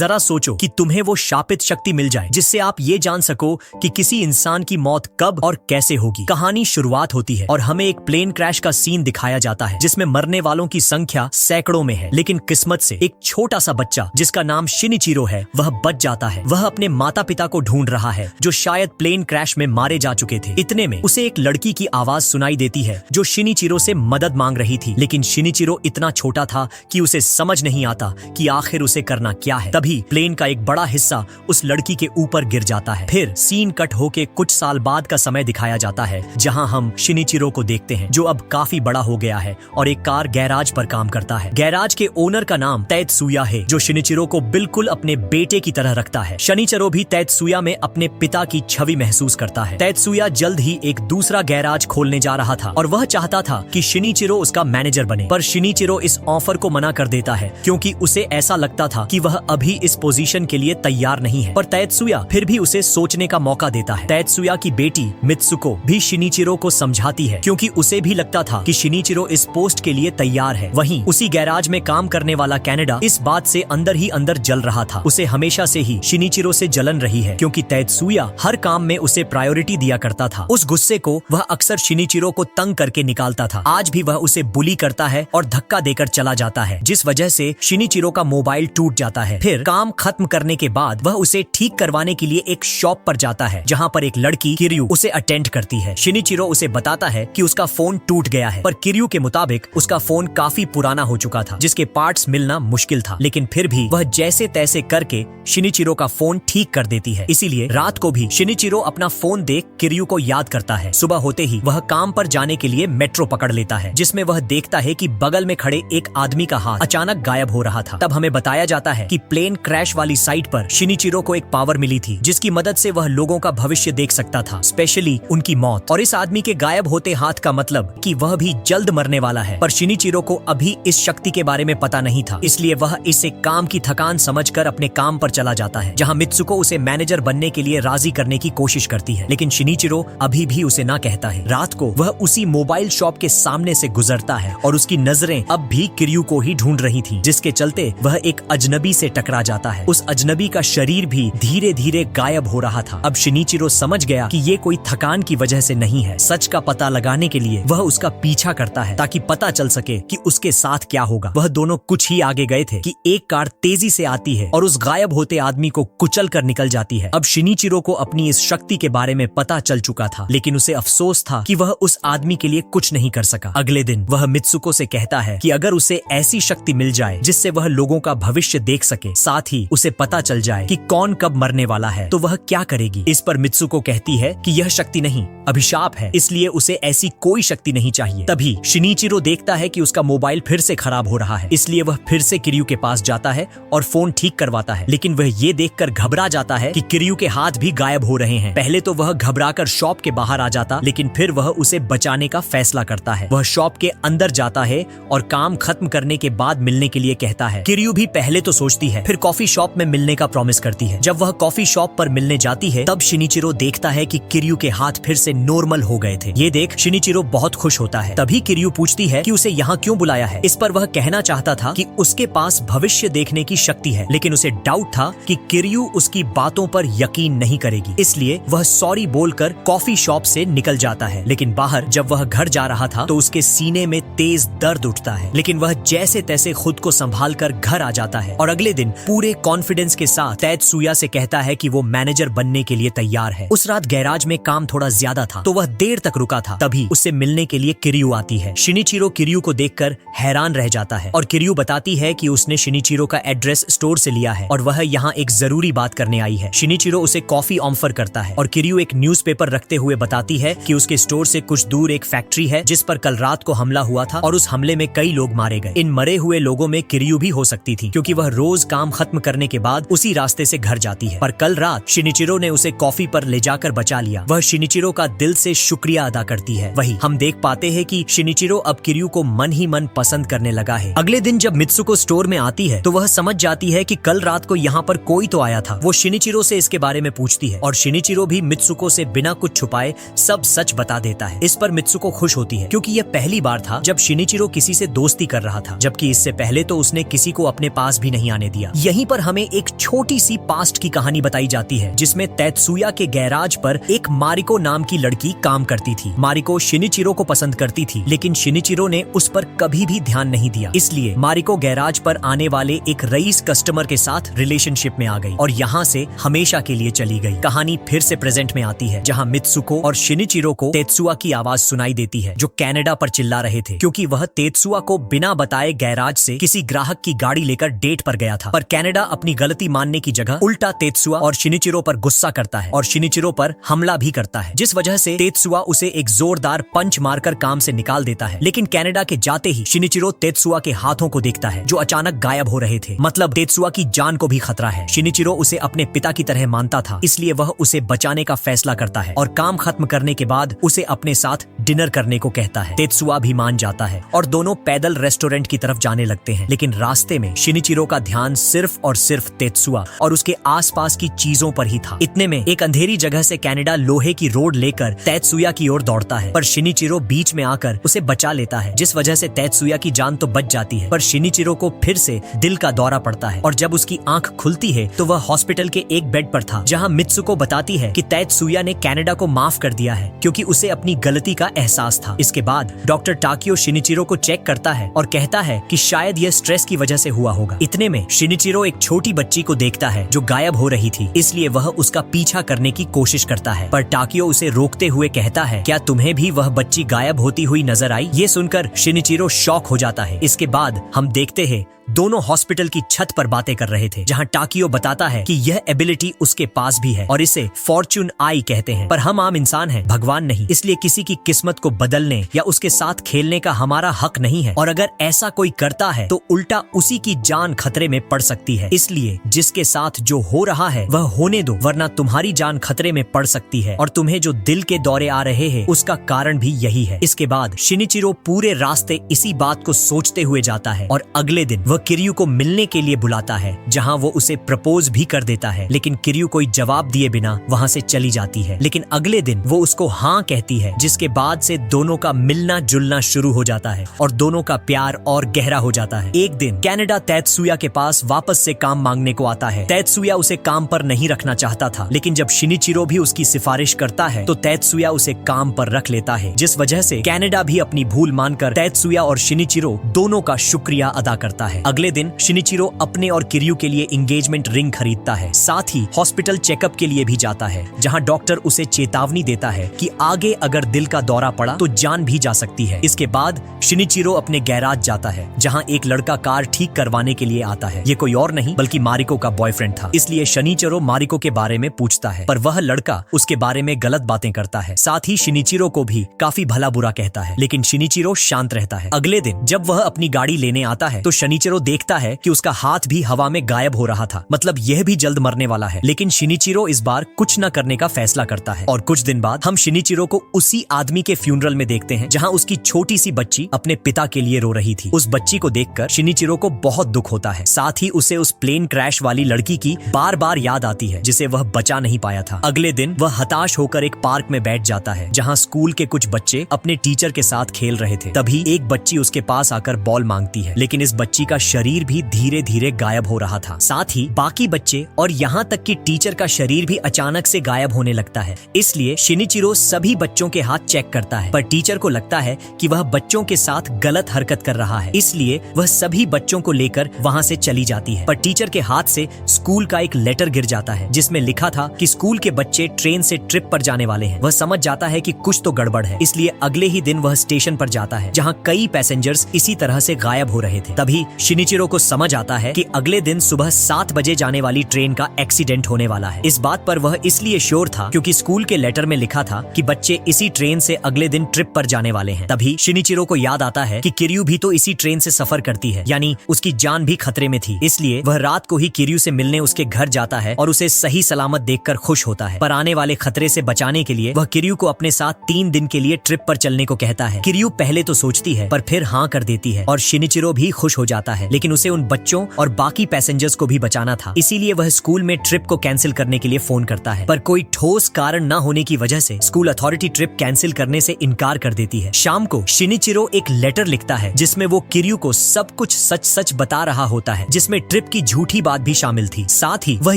जरा सोचो कि तुम्हें वो शापित शक्ति मिल जाए जिससे आप ये जान सको कि किसी इंसान की मौत कब और कैसे होगी। कहानी शुरुआत होती है और हमें एक प्लेन क्रैश का सीन दिखाया जाता है जिसमें मरने वालों की संख्या सैकड़ों में है, लेकिन किस्मत से एक छोटा सा बच्चा जिसका नाम शिनिचिरो है वह बच जाता है। वह अपने माता पिता को ढूंढ रहा है जो शायद प्लेन क्रैश में मारे जा चुके थे। इतने में उसे एक लड़की की आवाज सुनाई देती है जो शिनिचिरो से मदद मांग रही थी, लेकिन शिनिचिरो इतना छोटा था कि उसे समझ नहीं आता कि आखिर उसे करना क्या है। तभी प्लेन का एक बड़ा हिस्सा उस लड़की के ऊपर गिर जाता है। फिर सीन कट होके कुछ साल बाद का समय दिखाया जाता है जहां हम शिनिचिरो को देखते हैं जो अब काफी बड़ा हो गया है और एक कार गैराज पर काम करता है। गैराज के ओनर का नाम तेत्सुया है जो शिनिचिरो को बिल्कुल अपने बेटे की तरह रखता है। शिनिचिरो भी तेत्सुया में अपने पिता की छवि महसूस करता है। तेत्सुया जल्द ही एक दूसरा गैराज खोलने जा रहा था और वह चाहता था कि शिनिचिरो उसका मैनेजर बने, पर शिनिचिरो इस ऑफर को मना कर देता है क्योंकि उसे ऐसा लगता था कि वह अभी इस पोजीशन के लिए तैयार नहीं है। पर तेत्सुया फिर भी उसे सोचने का मौका देता है। तेत्सुया की बेटी मित्सुको भी शिनिचिरो को समझाती है क्योंकि उसे भी लगता था कि शिनिचिरो इस पोस्ट के लिए तैयार है। वहीं उसी गैराज में काम करने वाला कैनेडा इस बात से अंदर ही अंदर जल रहा था। उसे हमेशा से ही शिनिचिरो से जलन रही है क्योंकि तेत्सुया हर काम में उसे प्रायोरिटी दिया करता था। उस गुस्से को वह अक्सर शिनिचिरो को तंग करके निकालता था। आज भी वह उसे बुली करता है और धक्का देकर चला जाता है जिस वजह से शिनिचिरो का मोबाइल टूट जाता है। फिर काम खत्म करने के बाद वह उसे ठीक करवाने के लिए एक शॉप पर जाता है जहां पर एक लड़की किरयू उसे अटेंड करती है। शिनिचिरो उसे बताता है कि उसका फोन टूट गया है, पर किरयू के मुताबिक उसका फोन काफी पुराना हो चुका था जिसके पार्ट्स मिलना मुश्किल था, लेकिन फिर भी वह जैसे तैसे करके शिनिचिरो का फोन ठीक कर देती है। इसीलिए रात को भी शिनिचिरो अपना फोन देख किरयू को याद करता है। सुबह होते ही वह काम पर जाने के लिए मेट्रो पकड़ लेता है जिसमें वह देखता है कि बगल में खड़े एक आदमी का हाथ अचानक गायब हो रहा था। तब हमें बताया जाता है कि प्लेन क्रैश वाली साइट पर शिनिचिरो को एक पावर मिली थी जिसकी मदद से वह लोगों का भविष्य देख सकता था, स्पेशली उनकी मौत। और इस आदमी के गायब होते हाथ का मतलब कि वह भी जल्द मरने वाला है। पर शिनिचिरो को अभी इस शक्ति के बारे में पता नहीं था, इसलिए वह इसे काम की थकान समझकर अपने काम पर चला जाता है जहां मित्सुको उसे मैनेजर बनने के लिए राजी करने की कोशिश करती है, लेकिन शिनिचिरो अभी भी उसे ना कहता है। रात को वह उसी मोबाइल शॉप के सामने से गुजरता है और उसकी नजरें अब भी किरयू को ही ढूंढ रही थी, जिसके चलते वह एक अजनबी से टकरा जाता है। उस अजनबी का शरीर भी धीरे धीरे गायब हो रहा था। अब शिनिचिरो समझ गया कि ये कोई थकान की वजह से नहीं है। सच का पता लगाने के लिए वह उसका पीछा करता है ताकि पता चल सके कि उसके साथ क्या होगा। वह दोनों कुछ ही आगे गए थे कि एक कार तेजी से आती है और उस गायब होते आदमी को कुचल कर निकल जाती है। अब शिनिचिरो को अपनी इस शक्ति के बारे में पता चल चुका था, लेकिन उसे अफसोस था कि वह उस आदमी के लिए कुछ नहीं कर सका। अगले दिन वह मित्सुको से कहता है कि अगर उसे ऐसी शक्ति मिल जाए जिससे वह लोगों का भविष्य देख सके, साथ ही उसे पता चल जाए कि कौन कब मरने वाला है, तो वह क्या करेगी। इस पर मित्सुको कहती है कि यह शक्ति नहीं, अभिशाप है, इसलिए उसे ऐसी कोई शक्ति नहीं चाहिए। तभी शिनिचिरो देखता है कि उसका मोबाइल फिर से खराब हो रहा है, इसलिए वह फिर से किरयू के पास जाता है और फोन ठीक करवाता है, लेकिन वह ये देखकर घबरा जाता है कि किरयू के हाथ भी गायब हो रहे हैं। पहले तो वह घबराकर शॉप के बाहर आ जाता, लेकिन फिर वह उसे बचाने का फैसला करता है। वह शॉप के अंदर जाता है और काम खत्म करने के बाद मिलने के लिए कहता है। किरयू भी पहले तो सोचती है, फिर कॉफी शॉप में मिलने का प्रॉमिस करती है। जब वह कॉफी शॉप पर मिलने जाती है तब शिनिचिरो देखता है कि किरयू के हाथ फिर से नॉर्मल हो गए थे। ये देख शिनिचिरो बहुत खुश होता है। तभी किरयू पूछती है कि उसे यहाँ क्यों बुलाया है। इस पर वह कहना चाहता था कि उसके पास भविष्य देखने की शक्ति है, लेकिन उसे डाउट था कि किरयू उसकी बातों पर यकीन नहीं करेगी, इसलिए वह सॉरी बोलकर कॉफी शॉप से निकल जाता है। लेकिन बाहर जब वह घर जा रहा था तो उसके सीने में तेज दर्द उठता है, लेकिन वह जैसे तैसे खुद को संभाल कर घर आ जाता है और अगले दिन पूरे कॉन्फिडेंस के साथ तेत्सुया से कहता है कि वो मैनेजर बनने के लिए तैयार है। उस रात गैराज में काम थोड़ा ज्यादा था तो वह देर तक रुका था। तभी उससे मिलने के लिए किरयू आती है। शिनिचिरो किरयू को देखकर हैरान रह जाता है और किरयू बताती है कि उसने शिनिचिरो का एड्रेस स्टोर से लिया है और वह यहाँ एक जरूरी बात करने आई है। शिनिचिरो उसे कॉफी ऑफर करता है और किरयू एक न्यूज़पेपर रखते हुए बताती है कि उसके स्टोर से कुछ दूर एक फैक्ट्री है जिस पर कल रात को हमला हुआ था और उस हमले में कई लोग मारे गए। इन मरे हुए लोगों में किरयू भी हो सकती थी क्योंकि वह रोज काम खत्म करने के बाद उसी रास्ते से घर जाती है। पर कल रात शिनिचिरो ने उसे कॉफी पर ले जाकर बचा लिया। वह शिनिचिरो का दिल से शुक्रिया अदा करती है। वही हम देख पाते हैं कि शिनिचिरो अब किरयू को मन ही मन पसंद करने लगा है। अगले दिन जब मित्सुको स्टोर में आती है तो वह समझ जाती है कि कल रात को यहाँ पर कोई तो आया था। वो शिनिचिरो से इसके बारे में पूछती है और शिनिचिरो भी मित्सुको से बिना कुछ छुपाए सब सच बता देता है। इस पर मित्सुको खुश होती है क्योंकि यह पहली बार था जब शिनिचिरो किसी से दोस्ती कर रहा था, जबकि इससे पहले तो उसने किसी को अपने पास भी नहीं आने दिया। यहीं पर हमें एक छोटी सी पास्ट की कहानी बताई जाती है, जिसमें तेत्सुया के गैराज पर एक मारिको नाम की लड़की काम करती थी। मारिको शिनिचिरो को पसंद करती थी, लेकिन शिनिचिरो ने उस पर कभी भी ध्यान नहीं दिया। इसलिए मारिको गैराज पर आने वाले एक रईस कस्टमर के साथ रिलेशनशिप में आ गई और यहाँ से हमेशा के लिए चली गई। कहानी फिर से प्रेजेंट में आती है, जहाँ मित्सुको और शिनिचिरो को तेत्सुया की आवाज सुनाई देती है, जो कनाडा पर चिल्ला रहे थे, क्योंकि वह तेत्सुया को बिना बताए गैराज से किसी ग्राहक की गाड़ी लेकर डेट पर गया था। पर कनाडा अपनी गलती मानने की जगह उल्टा तेत्सुया और शिनिचिरो पर गुस्सा करता है और शिनिचिरो पर हमला भी करता है, जिस वजह से तेत्सुया उसे एक जोरदार पंच मारकर काम से निकाल देता है। लेकिन कनाडा के जाते ही शिनिचिरो तेत्सुया के हाथों को देखता है, जो अचानक गायब हो रहे थे। मतलब तेत्सुया की जान को भी खतरा है। शिनिचिरो उसे अपने पिता की तरह मानता था, इसलिए वह उसे बचाने का फैसला करता है और काम खत्म करने के बाद उसे अपने साथ डिनर करने को कहता है। तेत्सुया भी मान जाता है और दोनों पैदल रेस्टोरेंट की तरफ जाने लगते हैं। लेकिन रास्ते में शिनिचिरो का ध्यान सिर्फ और सिर्फ तेत्सुया और उसके आसपास की चीजों पर ही था। इतने में एक अंधेरी जगह से कनाडा लोहे की रोड लेकर तेत्सुया की ओर दौड़ता है, पर शिनिचिरो बीच में आकर उसे बचा लेता है, जिस वजह से तेत्सुया की जान तो बच जाती है, पर शिनिचिरो को फिर से दिल का दौरा पड़ता है और जब उसकी आंख खुलती है तो वह हॉस्पिटल के एक बेड पर था, जहां मित्सुको बताती है कि तेत्सुया ने कनाडा को माफ कर दिया है, क्योंकि उसे अपनी गलती का एहसास था। इसके बाद डॉक्टर टाकियो शिनिचिरो को चेक करता है और कहता है कि शायद यह स्ट्रेस की वजह से हुआ होगा। इतने में शिनिचिरो एक छोटी बच्ची को देखता है जो गायब हो रही थी, इसलिए वह उसका पीछा करने की कोशिश करता है, पर टाकियो उसे रोकते हुए कहता है, क्या तुम्हें भी वह बच्ची गायब होती हुई नजर आई? ये सुनकर शिनिचिरो शॉक हो जाता है। इसके बाद हम देखते हैं दोनों हॉस्पिटल की छत पर बातें कर रहे थे, जहां टाकियो बताता है कि यह एबिलिटी उसके पास भी है और इसे फॉर्चून आई कहते हैं, पर हम आम इंसान हैं, भगवान नहीं, इसलिए किसी की किस्मत को बदलने या उसके साथ खेलने का हमारा हक नहीं है, और अगर ऐसा कोई करता है तो उल्टा उसी की जान खतरे में पड़ सकती है। इसलिए जिसके साथ जो हो रहा है वह होने दो, वरना तुम्हारी जान खतरे में पड़ सकती है, और तुम्हें जो दिल के दौरे आ रहे हैं उसका कारण भी यही है। इसके बाद शिनिचिरो पूरे रास्ते इसी बात को सोचते हुए जाता है और अगले दिन वह किरयू को मिलने के लिए बुलाता है, जहां वो उसे प्रपोज भी कर देता है, लेकिन किरयू कोई जवाब दिए बिना वहां से चली जाती है। लेकिन अगले दिन वो उसको हाँ कहती है, जिसके बाद से दोनों का मिलना जुलना शुरू हो जाता है और दोनों का प्यार और गहरा हो जाता है। एक दिन कनाडा तेत्सुया के पास वापस से काम मांगने को आता है। तेत्सुया उसे काम पर नहीं रखना चाहता था, लेकिन जब शिनिचिरो भी उसकी सिफारिश करता है तो तेत्सुया उसे काम पर रख लेता है, जिस वजह से कनाडा भी अपनी भूल मानकर तेत्सुया और शिनिचिरो दोनों का शुक्रिया अदा करता है। अगले दिन शिनिचिरो अपने और किरयू के लिए एंगेजमेंट रिंग खरीदता है, साथ ही हॉस्पिटल चेकअप के लिए भी जाता है, जहां डॉक्टर उसे चेतावनी देता है कि आगे अगर दिल का दौरा पड़ा तो जान भी जा सकती है। इसके बाद शिनिचिरो अपने गैराज जाता है, जहां एक लड़का कार ठीक करवाने के लिए आता है। ये कोई और नहीं बल्कि मारिको का बॉयफ्रेंड था, इसलिए शिनिचिरो मारिको के बारे में पूछता है, पर वह लड़का उसके बारे में गलत बातें करता है, साथ ही शिनिचिरो को भी काफी भला बुरा कहता है, लेकिन शिनिचिरो शांत रहता है। अगले दिन जब वह अपनी गाड़ी लेने आता है तो शिनिचिरो देखता है कि उसका हाथ भी हवा में गायब हो रहा था, मतलब यह भी जल्द मरने वाला है। लेकिन शिनिचिरो इस बार कुछ न करने का फैसला करता है और कुछ दिन बाद हम शिनिचिरो को उसी आदमी के फ्यूनरल में देखते हैं, जहां उसकी छोटी सी बच्ची अपने पिता के लिए रो रही थी। उस बच्ची को देखकर शिनिचिरो को बहुत दुख होता है, साथ ही उसे उस प्लेन क्रैश वाली लड़की की बार बार याद आती है, जिसे वह बचा नहीं पाया था। अगले दिन वह हताश होकर एक पार्क में बैठ जाता है, जहां स्कूल के कुछ बच्चे अपने टीचर के साथ खेल रहे थे। तभी एक बच्ची उसके पास आकर बॉल मांगती है, लेकिन इस बच्ची का शरीर भी धीरे धीरे गायब हो रहा था, साथ ही बाकी बच्चे और यहाँ तक कि टीचर का शरीर भी अचानक से गायब होने लगता है। इसलिए शिनिचिरो सभी बच्चों के हाथ चेक करता है, पर टीचर को लगता है कि वह बच्चों के साथ गलत हरकत कर रहा है, इसलिए वह सभी बच्चों को लेकर वहाँ से चली जाती है। पर टीचर के हाथ से स्कूल का एक लेटर गिर जाता है, जिसमें लिखा था कि स्कूल के बच्चे ट्रेन से ट्रिप पर जाने वाले हैं। वह समझ जाता है कि कुछ तो गड़बड़ है, इसलिए अगले ही दिन वह स्टेशन पर जाता है, जहाँ कई पैसेंजर्स इसी तरह से गायब हो रहे थे। तभी शिनिचिरो को समझ आता है कि अगले दिन सुबह 7 बजे जाने वाली ट्रेन का एक्सीडेंट होने वाला है। इस बात पर वह इसलिए श्योर था क्योंकि स्कूल के लेटर में लिखा था कि बच्चे इसी ट्रेन से अगले दिन ट्रिप पर जाने वाले हैं। तभी शिनिचिरो को याद आता है कि किरयू भी तो इसी ट्रेन से सफर करती है, यानी उसकी जान भी खतरे में थी। इसलिए वह रात को ही किरयू से मिलने उसके घर जाता है और उसे सही सलामत देखकर खुश होता है। पर आने वाले खतरे से बचाने के लिए वह किरयू को अपने साथ 3 दिन के लिए ट्रिप पर चलने को कहता है। किरयू पहले तो सोचती है, पर फिर हाँ कर देती है और शिनिचिरो भी खुश हो जाता है। है, लेकिन उसे उन बच्चों और बाकी पैसेंजर्स को भी बचाना था। इसीलिए वह स्कूल में ट्रिप को कैंसिल करने के लिए फोन करता है, पर कोई ठोस कारण न होने की वजह से स्कूल अथॉरिटी ट्रिप कैंसिल करने से इनकार कर देती है। शाम को शिनिचिरो एक लेटर लिखता है जिसमें वो किर्यू को सब कुछ सच सच बता रहा होता है, जिसमें ट्रिप की झूठी बात भी शामिल थी। साथ ही वह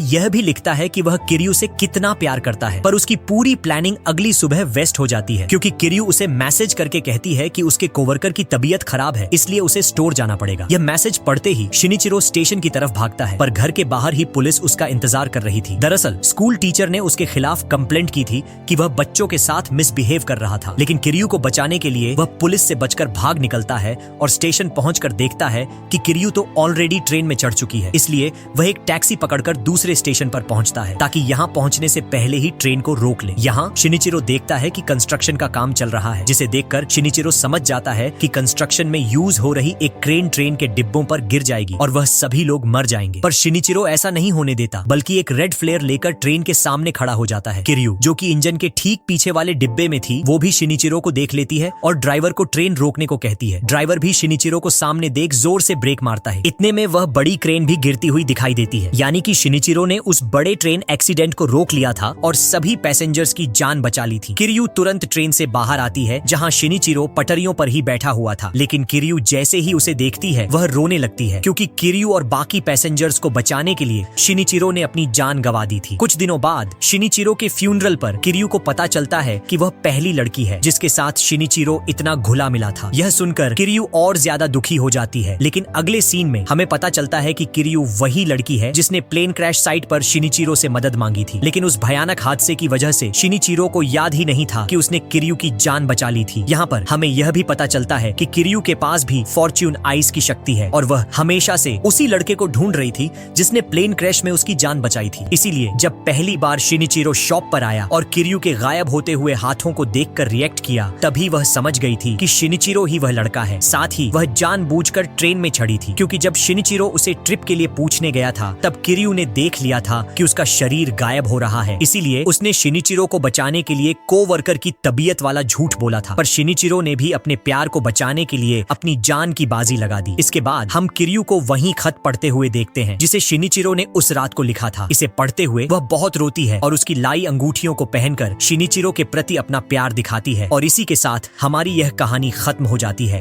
यह भी लिखता है कि वह किर्यू से कितना प्यार करता है, पर उसकी पूरी प्लानिंग अगली सुबह वेस्ट हो जाती है क्योंकि किर्यू उसे मैसेज करके कहती है कि उसके कोवर्कर की तबीयत खराब है, इसलिए उसे स्टोर जाना पड़ेगा। यह मैसेज पढ़ते ही शिनिचिरो स्टेशन की तरफ भागता है, पर घर के बाहर ही पुलिस उसका इंतजार कर रही थी। दरअसल स्कूल टीचर ने उसके खिलाफ कंप्लेंट की थी कि वह बच्चों के साथ मिसबिहेव कर रहा था, लेकिन किर्यू को बचाने के लिए वह पुलिस से बचकर भाग निकलता है और स्टेशन पहुंचकर देखता है कि किर्यू तो ऑलरेडी ट्रेन में चढ़ चुकी है। इसलिए वह एक टैक्सी पकड़कर दूसरे स्टेशन पर पहुंचता है ताकि यहाँ पहुंचने से पहले ही ट्रेन को रोक ले। यहाँ शिनिचिरो देखता है कि कंस्ट्रक्शन का काम चल रहा है, जिसे देखकर शिनिचिरो समझ जाता है कि कंस्ट्रक्शन में यूज हो रही एक क्रेन ट्रेन के डिब्बों पर गिर जाएगी और वह सभी लोग मर जाएंगे। पर शिनिचिरो ऐसा नहीं होने देता, बल्कि एक रेड फ्लेयर लेकर ट्रेन के सामने खड़ा हो जाता है। किर्यू, जो कि इंजन के ठीक पीछे वाले डिब्बे में थी, वो भी शिनिचिरो को देख लेती है और ड्राइवर को ट्रेन रोकने को कहती है। ड्राइवर भी शिनिचिरो को सामने देख जोर से ब्रेक मारता है। इतने में वह बड़ी क्रेन भी गिरती हुई दिखाई देती है, यानी कि शिनिचिरो ने उस बड़े ट्रेन एक्सीडेंट को रोक लिया था और सभी पैसेंजर्स की जान बचा ली थी। किर्यू तुरंत ट्रेन से बाहर आती है जहां शिनिचिरो पटरियों पर ही बैठा हुआ था, लेकिन किर्यू जैसे ही उसे देखती है वह रोने लगती है क्योंकि किर्यू और बाकी पैसेंजर्स को बचाने के लिए शिनिचिरो ने अपनी जान गंवा दी थी। कुछ दिनों बाद शिनिचिरो के फ्यूनरल पर किर्यू को पता चलता है कि वह पहली लड़की है जिसके साथ शिनिचिरो इतना घुला मिला था। यह सुनकर किर्यू और ज्यादा दुखी हो जाती है, लेकिन अगले सीन में हमें पता चलता है कि किर्यू वही लड़की है जिसने प्लेन क्रैश साइट पर शिनिचिरो से मदद मांगी थी, लेकिन उस भयानक हादसे की वजह से शिनिचिरो को याद ही नहीं था कि उसने किर्यू की जान बचा ली थी। यहाँ पर हमें यह भी पता चलता है कि किर्यू के पास भी फॉर्च्यून आइज की शक्ति है और वह हमेशा से उसी लड़के को ढूंढ रही थी जिसने प्लेन क्रैश में उसकी जान बचाई थी। इसीलिए जब पहली बार शिनिचिरो शॉप पर आया और किर्यू के गायब होते हुए हाथों को देखकर रिएक्ट किया, तभी वह समझ गई थी कि शिनिचिरो ही वह लड़का है। साथ ही वह जानबूझकर ट्रेन में चढ़ी थी क्योंकि जब शिनिचिरो उसे ट्रिप के लिए पूछने गया था तब किर्यू ने देख लिया था कि उसका शरीर गायब हो रहा है। इसीलिए उसने शिनिचिरो को बचाने के लिए कोवर्कर की तबीयत वाला झूठ बोला था, पर शिनिचिरो ने भी अपने प्यार को बचाने के लिए अपनी जान की बाजी लगा दी। इसके बाद हम किर्यू को वही खत पढ़ते हुए देखते हैं जिसे शिनिचिरो ने उस रात को लिखा था। इसे पढ़ते हुए वह बहुत रोती है और उसकी लाई अंगूठियों को पहनकर शिनिचिरो के प्रति अपना प्यार दिखाती है और इसी के साथ हमारी यह कहानी खत्म हो जाती है।